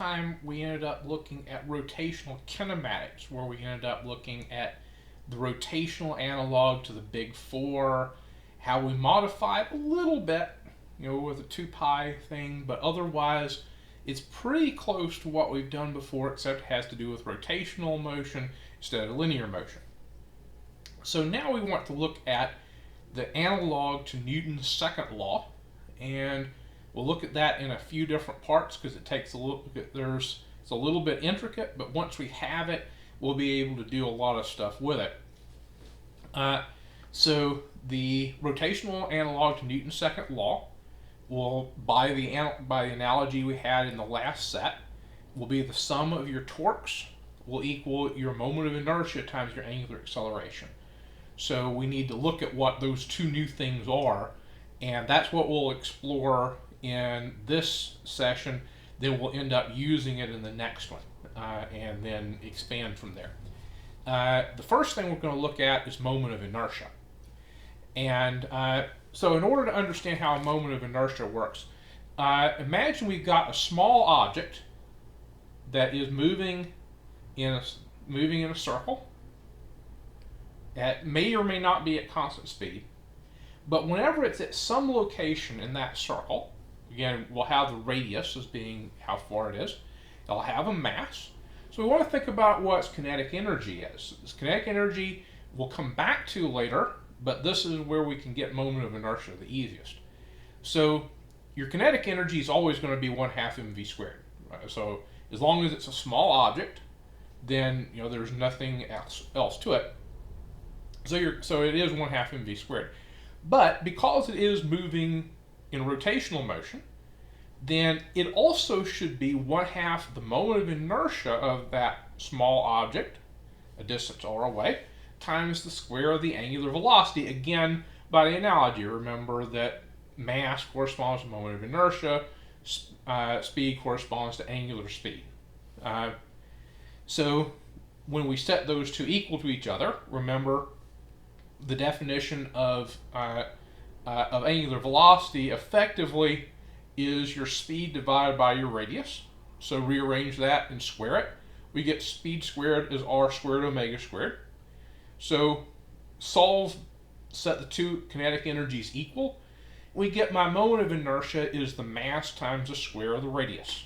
time we ended up looking at rotational kinematics, where we ended up looking at the rotational analog to the big four, how we modified a little bit, with a 2 pi thing, but otherwise it's pretty close to what we've done before, except it has to do with rotational motion instead of linear motion. So now we want to look at the analog to Newton's second law, and we'll look at that in a few different parts because it takes it's a little bit intricate, but once we have it, we'll be able to do a lot of stuff with it. So the rotational analog to Newton's second law will, by the analogy we had in the last set, will be the sum of your torques will equal your moment of inertia times your angular acceleration. So we need to look at what those two new things are, and that's what we'll explore in this session. Then we'll end up using it in the next one, and then expand from there. The first thing we're going to look at is moment of inertia. And so in order to understand how a moment of inertia works, imagine we've got a small object that is moving in a circle. It may or may not be at constant speed, but whenever it's at some location in that circle, again, we'll have the radius as being how far it is. It'll have a mass. So we want to think about what its kinetic energy is. This kinetic energy we'll come back to later, but this is where we can get moment of inertia the easiest. So your kinetic energy is always going to be 1/2 mv squared. Right? So as long as it's a small object, then there's nothing else to it. So it is 1/2 mv squared. But because it is moving in rotational motion, then it also should be 1/2 the moment of inertia of that small object, a distance r away, times the square of the angular velocity. Again, by the analogy, remember that mass corresponds to moment of inertia, speed corresponds to angular speed. So when we set those two equal to each other, remember the definition of angular velocity effectively is your speed divided by your radius. So rearrange that and square it. We get speed squared is r squared omega squared. So set the two kinetic energies equal. We get my moment of inertia is the mass times the square of the radius.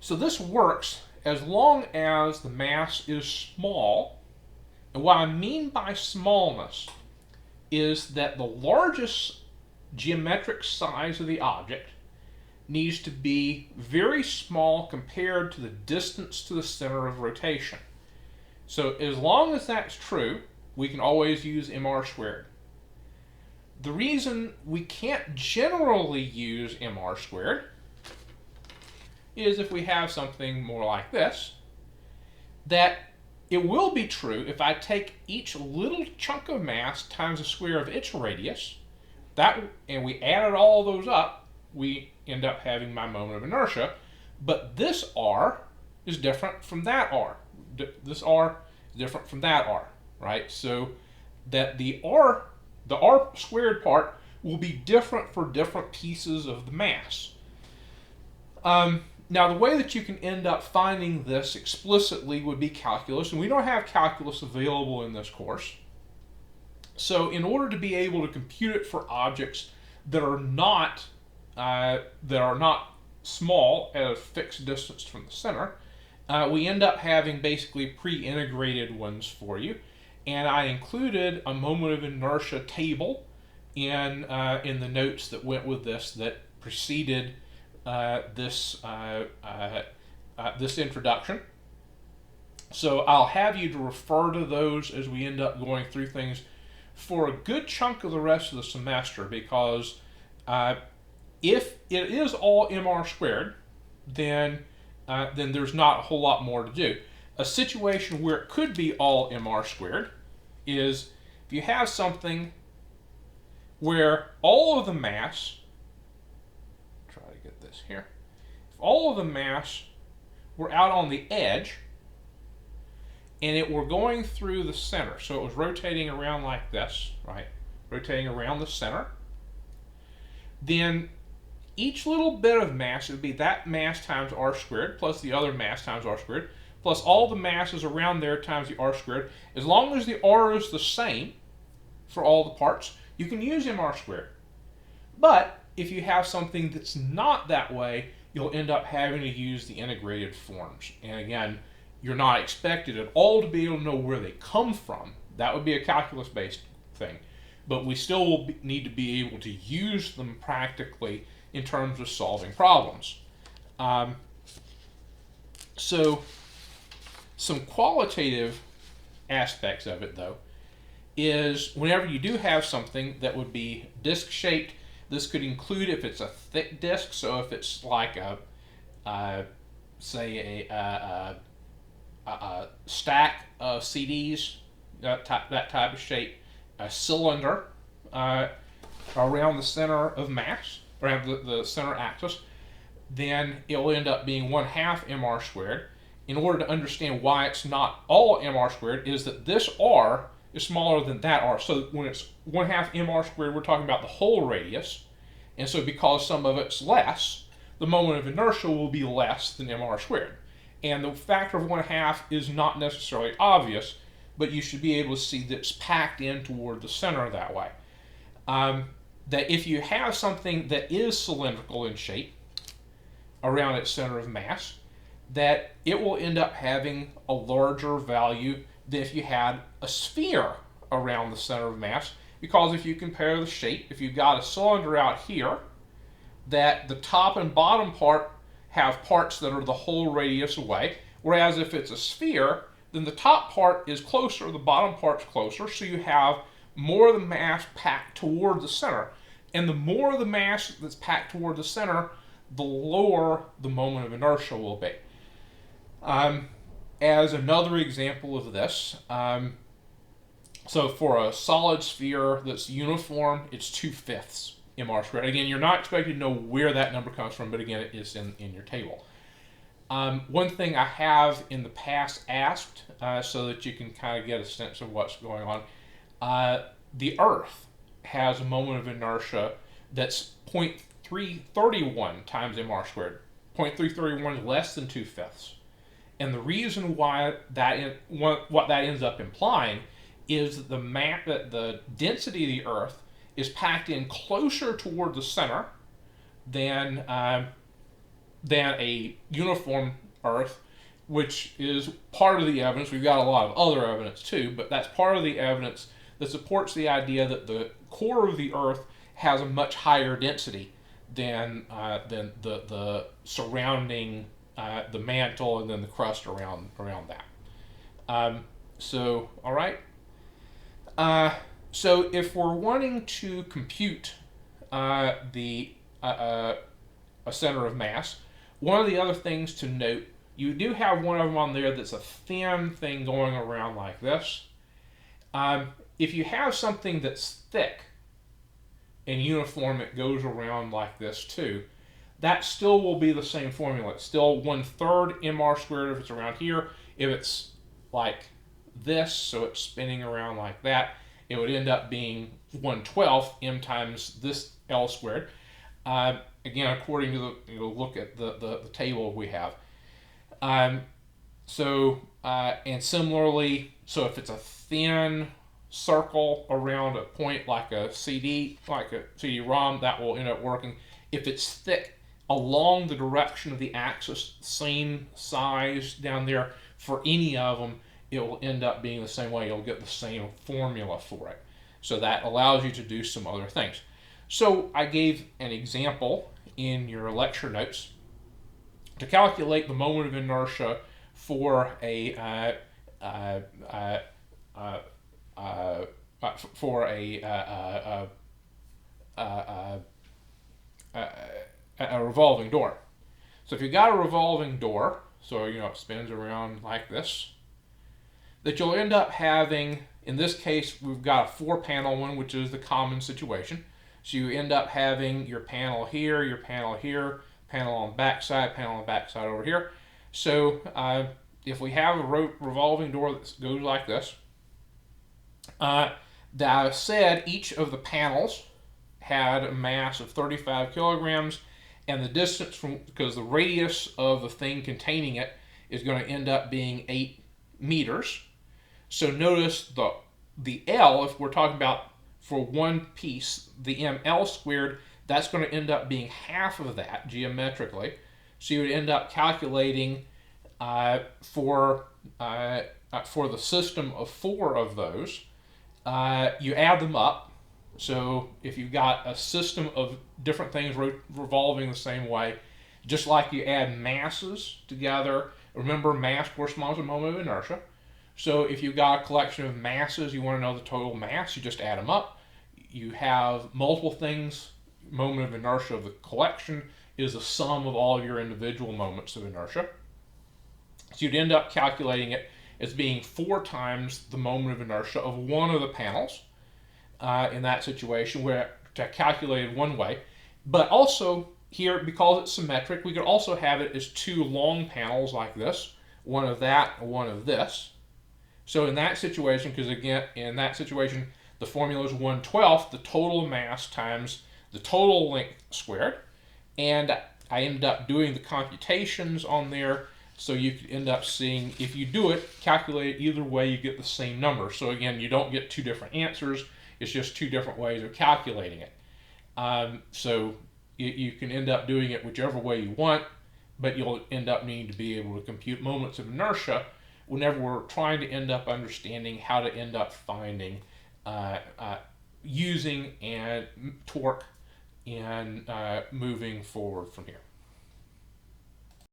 So this works as long as the mass is small. And what I mean by smallness is that the largest geometric size of the object needs to be very small compared to the distance to the center of rotation. So as long as that's true, we can always use mr squared. The reason we can't generally use mr squared is if we have something more like this, that it will be true if I take each little chunk of mass times the square of its radius, and we added all those up, we end up having my moment of inertia. But this r is different from that r. This r is different from that r, right? So that the r squared part will be different for different pieces of the mass. Now, the way that you can end up finding this explicitly would be calculus, and we don't have calculus available in this course. So in order to be able to compute it for objects that are not small at a fixed distance from the center, we end up having basically pre-integrated ones for you. And I included a moment of inertia table in the notes that went with this that preceded this introduction. So I'll have you to refer to those as we end up going through things for a good chunk of the rest of the semester, because if it is all mr squared, then there's not a whole lot more to do. A situation where it could be all mr squared is if you have something where all of the mass, try to get this here, if all of the mass were out on the edge and it were going through the center, so it was rotating around like this, right, rotating around the center, then each little bit of mass would be that mass times r squared plus the other mass times r squared plus all the masses around there times the r squared. As long as the r is the same for all the parts, you can use mr squared. But if you have something that's not that way, you'll end up having to use the integrated forms. And again, you're not expected at all to be able to know where they come from. That would be a calculus-based thing. But we still will need to be able to use them practically in terms of solving problems. So some qualitative aspects of it, though, is whenever you do have something that would be disc-shaped, this could include if it's a thick disc, so if it's like say a stack of CDs, that type of shape, a cylinder around the center of mass, around the center axis, then it will end up being 1/2 mr squared. In order to understand why it's not all mr squared, is that this r is smaller than that r. So when it's 1/2 mr squared, we're talking about the whole radius. And so because some of it's less, the moment of inertia will be less than mr squared. And the factor of 1/2 is not necessarily obvious, but you should be able to see that it's packed in toward the center that way. That if you have something that is cylindrical in shape around its center of mass, that it will end up having a larger value than if you had a sphere around the center of mass. Because if you compare the shape, if you've got a cylinder out here, that the top and bottom part have parts that are the whole radius away, whereas if it's a sphere, then the top part is closer, the bottom part's closer, so you have more of the mass packed toward the center. And the more of the mass that's packed toward the center, the lower the moment of inertia will be. As another example of this, so for a solid sphere that's uniform, it's 2/5 mr squared. Again, you're not expected to know where that number comes from, but again, it is in your table. One thing I have in the past asked, so that you can kind of get a sense of what's going on, the Earth has a moment of inertia that's 0.331 times mr squared. 0.331 is less than 2/5. And the reason why what that ends up implying is that the density of the Earth is packed in closer toward the center than a uniform Earth, which is part of the evidence. We've got a lot of other evidence too, but that's part of the evidence that supports the idea that the core of the Earth has a much higher density than the surrounding, the mantle, and then the crust around that. So, all right. So if we're wanting to compute a center of mass, one of the other things to note, you do have one of them on there that's a thin thing going around like this. If you have something that's thick and uniform, it goes around like this too, that still will be the same formula. It's still 1/3 mr squared if it's around here. If it's like this, so it's spinning around like that, it would end up being 1/12 m times this L squared. Again, according to look at the table we have. And similarly, so if it's a thin circle around a point like a CD-ROM, that will end up working. If it's thick along the direction of the axis, same size down there, for any of them, it will end up being the same way. You'll get the same formula for it. So that allows you to do some other things. So I gave an example in your lecture notes to calculate the moment of inertia for a revolving door. So if you got a revolving door, so it spins around like this, that you'll end up having, in this case, we've got a 4-panel one, which is the common situation. So you end up having your panel here, panel on the backside, panel on the backside over here. So if we have a revolving door that goes like this, that I said each of the panels had a mass of 35 kilograms, and the distance from, because the radius of the thing containing it is going to end up being 8 meters. So notice the L, if we're talking about for one piece, the ml squared, that's going to end up being half of that geometrically. So you would end up calculating for the system of 4 of those. You add them up. So if you've got a system of different things revolving the same way, just like you add masses together, remember mass corresponds to moment of inertia. So if you've got a collection of masses, you want to know the total mass, you just add them up. You have multiple things, moment of inertia of the collection is the sum of all of your individual moments of inertia. So you'd end up calculating it as being 4 times the moment of inertia of one of the panels in that situation, where to calculate it one way. But also here, because it's symmetric, we could also have it as 2 long panels like this, one of that and one of this. So in that situation, because again, in that situation, the formula is 1/12 the total mass times the total length squared. And I ended up doing the computations on there, so you could end up seeing, if you do it, calculate it either way, you get the same number. So again, you don't get 2 different answers, it's just 2 different ways of calculating it. So you can end up doing it whichever way you want, but you'll end up needing to be able to compute moments of inertia whenever we're trying to end up understanding how to end up finding using and torque and moving forward from here.